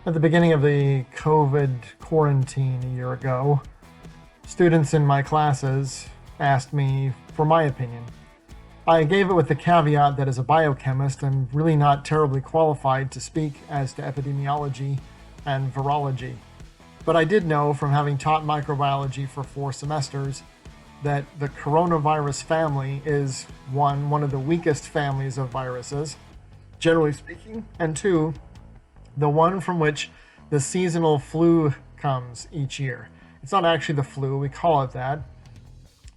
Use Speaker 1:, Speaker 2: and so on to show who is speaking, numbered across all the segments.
Speaker 1: At the beginning of the COVID quarantine a year ago, students in my classes asked me for my opinion. I gave it with the caveat that as a biochemist, I'm really not terribly qualified to speak as to epidemiology and virology. But I did know from having taught microbiology for 4 semesters that the coronavirus family is one of the weakest families of viruses, generally speaking, and 2, the one from which the seasonal flu comes each year. It's not actually the flu, we call it that,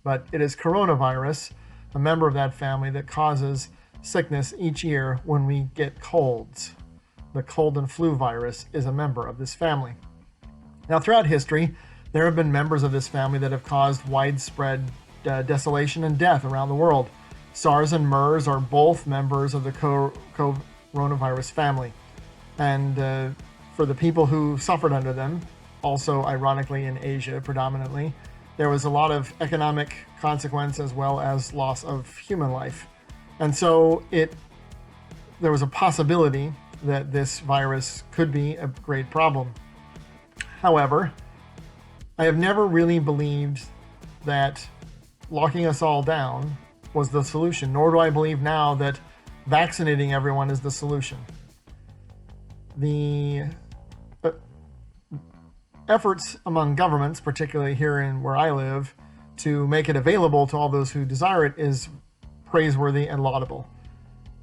Speaker 1: but it is coronavirus, a member of that family, that causes sickness each year when we get colds. The cold and flu virus is a member of this family. Now, throughout history, there have been members of this family that have caused widespread desolation and death around the world. SARS and MERS are both members of the coronavirus family. And for the people who suffered under them, also ironically in Asia predominantly, there was a lot of economic consequence as well as loss of human life. And so there was a possibility that this virus could be a great problem. However, I have never really believed that locking us all down was the solution, nor do I believe now that vaccinating everyone is the solution. The efforts among governments, particularly here in where I live, to make it available to all those who desire it is praiseworthy and laudable.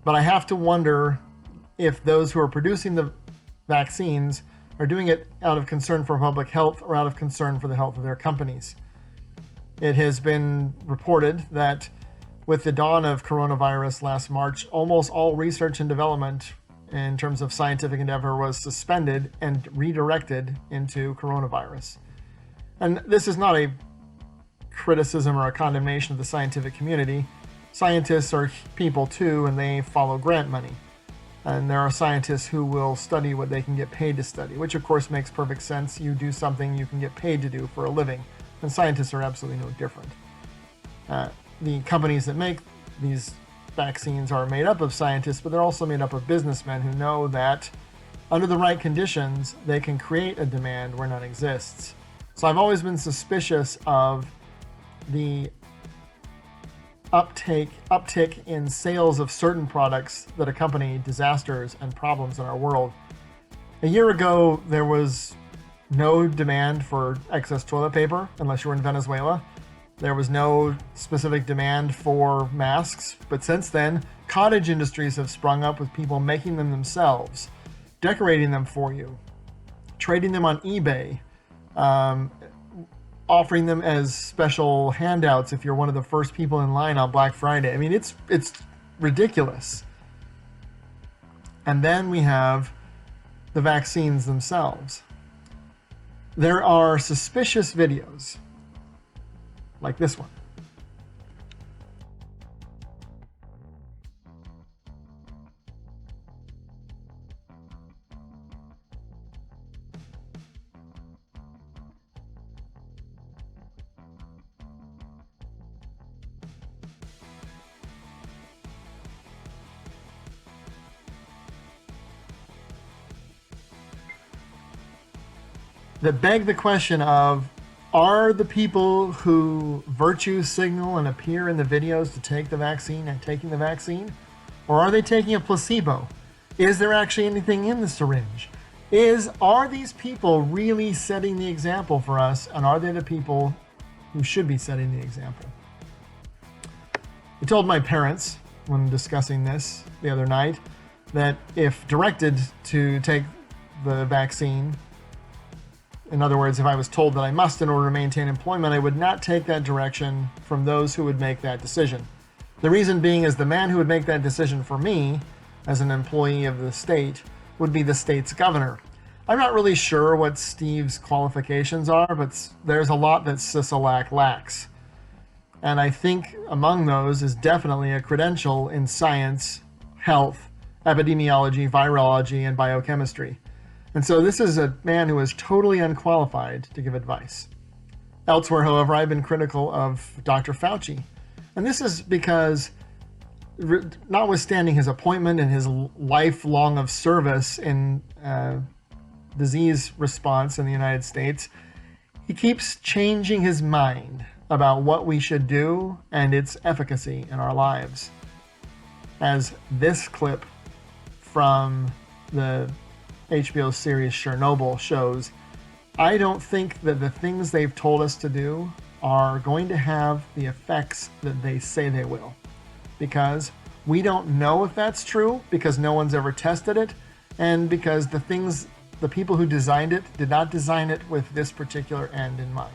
Speaker 1: But I have to wonder if those who are producing the vaccines are doing it out of concern for public health or out of concern for the health of their companies. It has been reported that with the dawn of coronavirus last March, almost all research and development in terms of scientific endeavor was suspended and redirected into coronavirus. And this is not a criticism or a condemnation of the scientific community. Scientists are people too, and they follow grant money. And there are scientists who will study what they can get paid to study, which of course makes perfect sense. You do something you can get paid to do for a living, and scientists are absolutely no different. The companies that make these vaccines are made up of scientists, but they're also made up of businessmen who know that under the right conditions, they can create a demand where none exists. So I've always been suspicious of the uptick in sales of certain products that accompany disasters and problems in our world. A year ago, there was no demand for excess toilet paper unless you were in Venezuela. There was no specific demand for masks, but since then, cottage industries have sprung up with people making them themselves, decorating them for you, trading them on eBay, offering them as special handouts if you're one of the first people in line on Black Friday. I mean, it's ridiculous. And then we have the vaccines themselves. There are suspicious videos like this one. That beg the question of, are the people who virtue signal and appear in the videos to take the vaccine and taking the vaccine? Or are they taking a placebo? Is there actually anything in the syringe? Are these people really setting the example for us, and are they the people who should be setting the example? I told my parents when discussing this the other night that if directed to take the vaccine, in other words, if I was told that I must in order to maintain employment, I would not take that direction from those who would make that decision. The reason being is the man who would make that decision for me, as an employee of the state, would be the state's governor. I'm not really sure what Steve's qualifications are, but there's a lot that Sisolak lacks. And I think among those is definitely a credential in science, health, epidemiology, virology, and biochemistry. And so this is a man who is totally unqualified to give advice. Elsewhere, however, I've been critical of Dr. Fauci. And this is because, notwithstanding his appointment and his lifelong of service in disease response in the United States, he keeps changing his mind about what we should do and its efficacy in our lives. As this clip from the HBO series Chernobyl shows, I don't think that the things they've told us to do are going to have the effects that they say they will. Because we don't know if that's true, because no one's ever tested it, and because the people who designed it did not design it with this particular end in mind.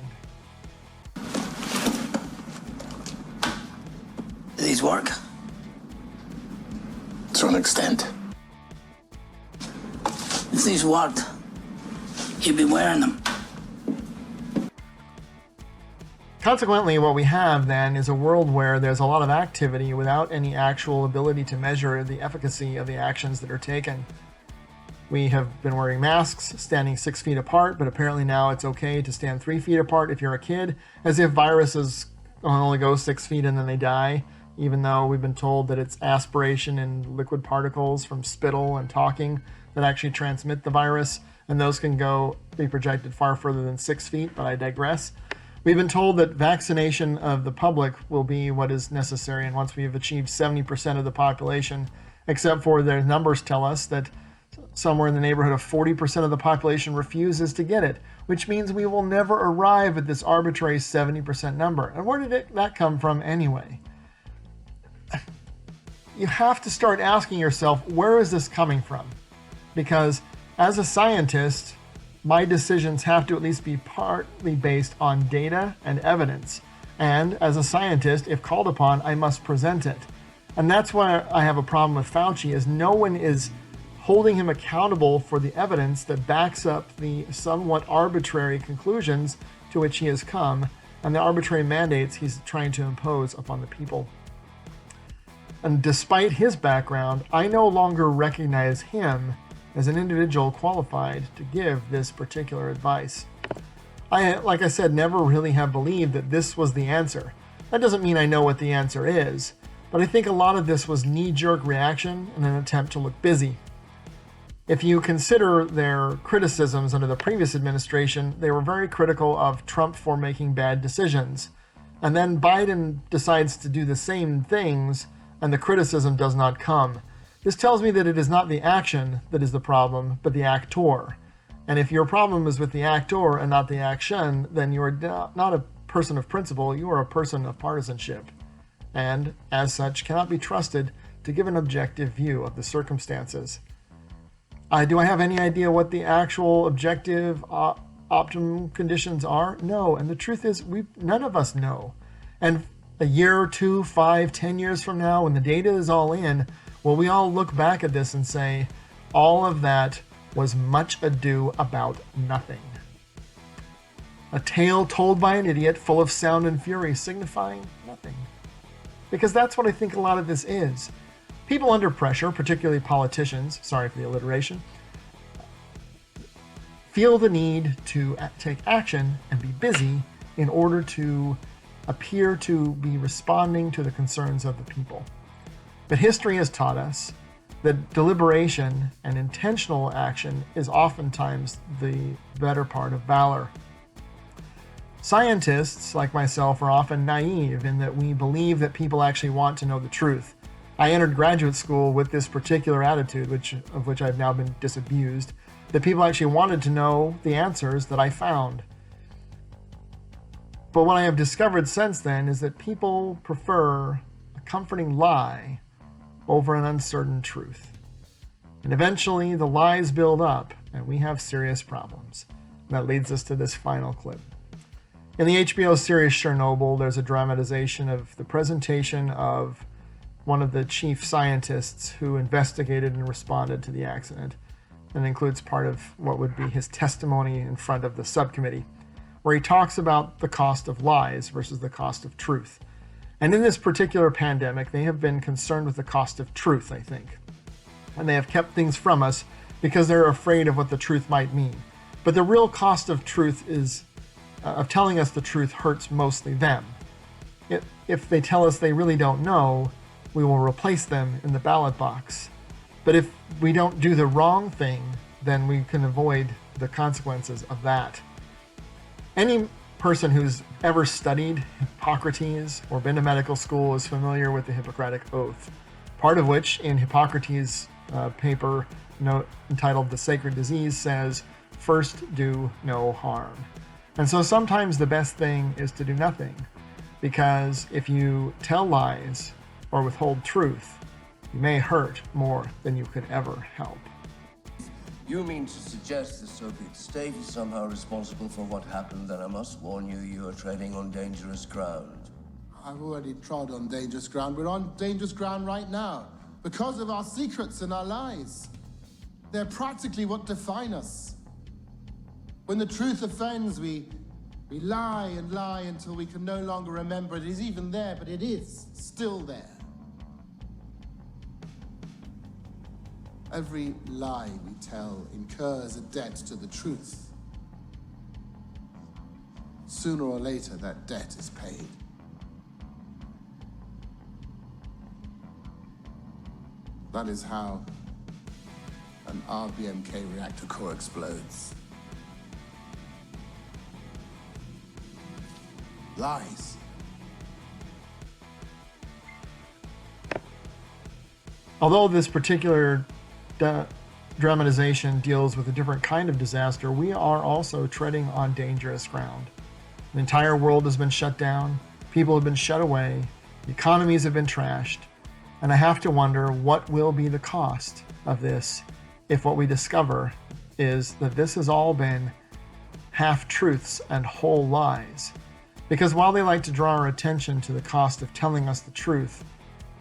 Speaker 2: Do these work? To an extent. If these worked, you'd be wearing them.
Speaker 1: Consequently, what we have then is a world where there's a lot of activity without any actual ability to measure the efficacy of the actions that are taken. We have been wearing masks, standing 6 feet apart, but apparently now it's okay to stand 3 feet apart if you're a kid, as if viruses only go 6 feet and then they die, even though we've been told that it's aspiration and liquid particles from spittle and talking that actually transmit the virus, and those can be projected far further than 6 feet, but I digress. We've been told that vaccination of the public will be what is necessary, and once we've achieved 70% of the population, except for their numbers tell us that somewhere in the neighborhood of 40% of the population refuses to get it, which means we will never arrive at this arbitrary 70% number. And where did that come from anyway? You have to start asking yourself, where is this coming from? Because as a scientist, my decisions have to at least be partly based on data and evidence. And as a scientist, if called upon, I must present it. And that's why I have a problem with Fauci, is no one is holding him accountable for the evidence that backs up the somewhat arbitrary conclusions to which he has come and the arbitrary mandates he's trying to impose upon the people. And despite his background, I no longer recognize him as an individual qualified to give this particular advice. I, like I said, never really have believed that this was the answer. That doesn't mean I know what the answer is, but I think a lot of this was knee-jerk reaction in an attempt to look busy. If you consider their criticisms under the previous administration, they were very critical of Trump for making bad decisions. And then Biden decides to do the same things, and the criticism does not come. This tells me that it is not the action that is the problem, but the actor. And if your problem is with the actor and not the action, then you are not a person of principle, you are a person of partisanship. And, as such, cannot be trusted to give an objective view of the circumstances. Do I have any idea what the actual objective optimum conditions are? No, and the truth is, none of us know. And a year, 2, 5, 10 years from now, when the data is all in, will we all look back at this and say, all of that was much ado about nothing? A tale told by an idiot, full of sound and fury, signifying nothing. Because that's what I think a lot of this is. People under pressure, particularly politicians, sorry for the alliteration, feel the need to take action and be busy in order to appear to be responding to the concerns of the people. But history has taught us that deliberation and intentional action is oftentimes the better part of valor. Scientists, like myself, are often naive in that we believe that people actually want to know the truth. I entered graduate school with this particular attitude, of which I've now been disabused, that people actually wanted to know the answers that I found. But what I have discovered since then is that people prefer a comforting lie over an uncertain truth. And eventually the lies build up and we have serious problems. And that leads us to this final clip. In the HBO series Chernobyl, there's a dramatization of the presentation of one of the chief scientists who investigated and responded to the accident, and includes part of what would be his testimony in front of the subcommittee, where he talks about the cost of lies versus the cost of truth. And in this particular pandemic, they have been concerned with the cost of truth, I think. And they have kept things from us because they're afraid of what the truth might mean. But the real cost of truth of telling us the truth hurts mostly them. If they tell us they really don't know, we will replace them in the ballot box. But if we don't do the wrong thing then we can avoid the consequences of that. Any person who's ever studied Hippocrates or been to medical school is familiar with the Hippocratic Oath, part of which in Hippocrates' paper entitled The Sacred Disease says, first do no harm. And so sometimes the best thing is to do nothing, because if you tell lies or withhold truth, you may hurt more than you could ever help.
Speaker 3: You mean to suggest the Soviet state is somehow responsible for what happened? Then I must warn you, you are treading on dangerous ground.
Speaker 4: I've already trod on dangerous ground. We're on dangerous ground right now because of our secrets and our lies. They're practically what define us. When the truth offends, we lie and lie until we can no longer remember it is even there, but it is still there. Every lie we tell incurs a debt to the truth. Sooner or later, that debt is paid. That is how an RBMK reactor core explodes. Lies.
Speaker 1: Although this particular dramatization deals with a different kind of disaster, we are also treading on dangerous ground. The entire world has been shut down, people have been shut away, economies have been trashed, and I have to wonder what will be the cost of this if what we discover is that this has all been half-truths and whole lies. Because while they like to draw our attention to the cost of telling us the truth,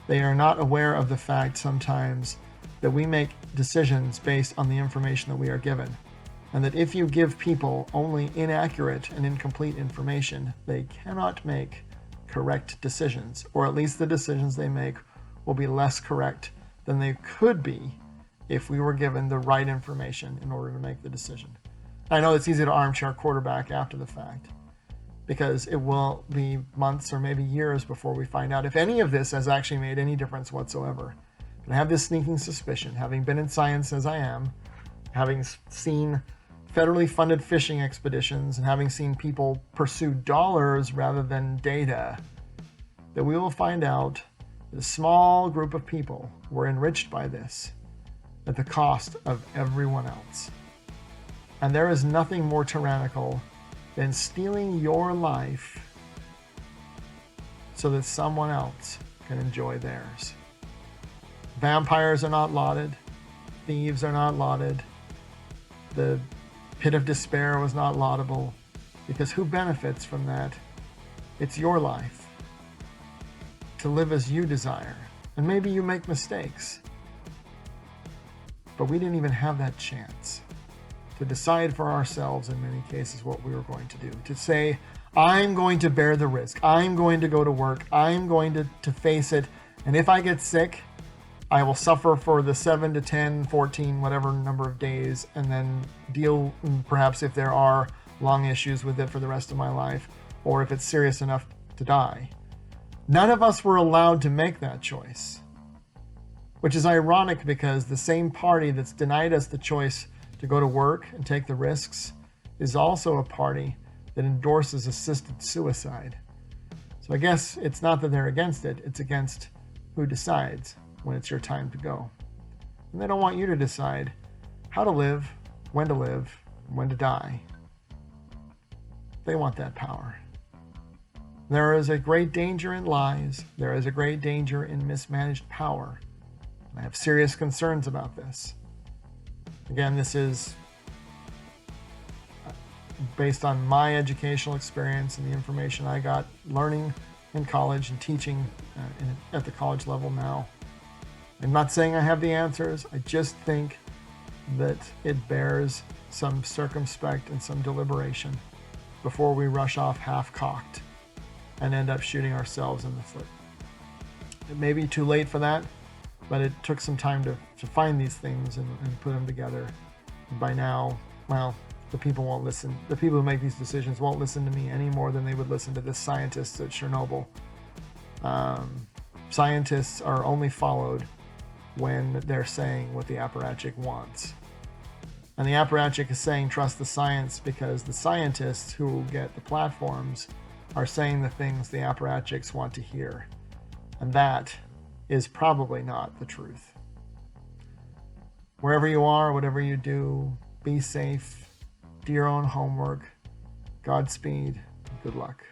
Speaker 1: they are not aware of the fact sometimes that we make decisions based on the information that we are given. And that if you give people only inaccurate and incomplete information, they cannot make correct decisions, or at least the decisions they make will be less correct than they could be if we were given the right information in order to make the decision. I know it's easy to armchair quarterback after the fact, because it will be months or maybe years before we find out if any of this has actually made any difference whatsoever. But I have this sneaking suspicion, having been in science as I am, having seen federally funded fishing expeditions, and having seen people pursue dollars rather than data, that we will find out that a small group of people were enriched by this at the cost of everyone else. And there is nothing more tyrannical than stealing your life so that someone else can enjoy theirs. Vampires are not lauded. Thieves are not lauded. The pit of despair was not laudable, because who benefits from that? It's your life to live as you desire. And maybe you make mistakes, but we didn't even have that chance to decide for ourselves in many cases what we were going to do. To say, I'm going to bear the risk. I'm going to go to work. I'm going to face it. And if I get sick, I will suffer for the 7 to 10, 14, whatever number of days, and then deal perhaps if there are long issues with it for the rest of my life, or if it's serious enough to die. None of us were allowed to make that choice, which is ironic because the same party that's denied us the choice to go to work and take the risks is also a party that endorses assisted suicide. So I guess it's not that they're against it, it's against who decides when it's your time to go. And they don't want you to decide how to live, when to die. They want that power. There is a great danger in lies. There is a great danger in mismanaged power. I have serious concerns about this. Again, this is based on my educational experience and the information I got learning in college and teaching at the college level now. I'm not saying I have the answers. I just think that it bears some circumspect and some deliberation before we rush off half-cocked and end up shooting ourselves in the foot. It may be too late for that, but it took some time to find these things and put them together. And by now, well, the people won't listen. The people who make these decisions won't listen to me any more than they would listen to the scientists at Chernobyl. Scientists are only followed when they're saying what the apparatchik wants. And the apparatchik is saying trust the science because the scientists who get the platforms are saying the things the apparatchiks want to hear. And that is probably not the truth. Wherever you are, whatever you do, be safe, do your own homework. Godspeed, good luck.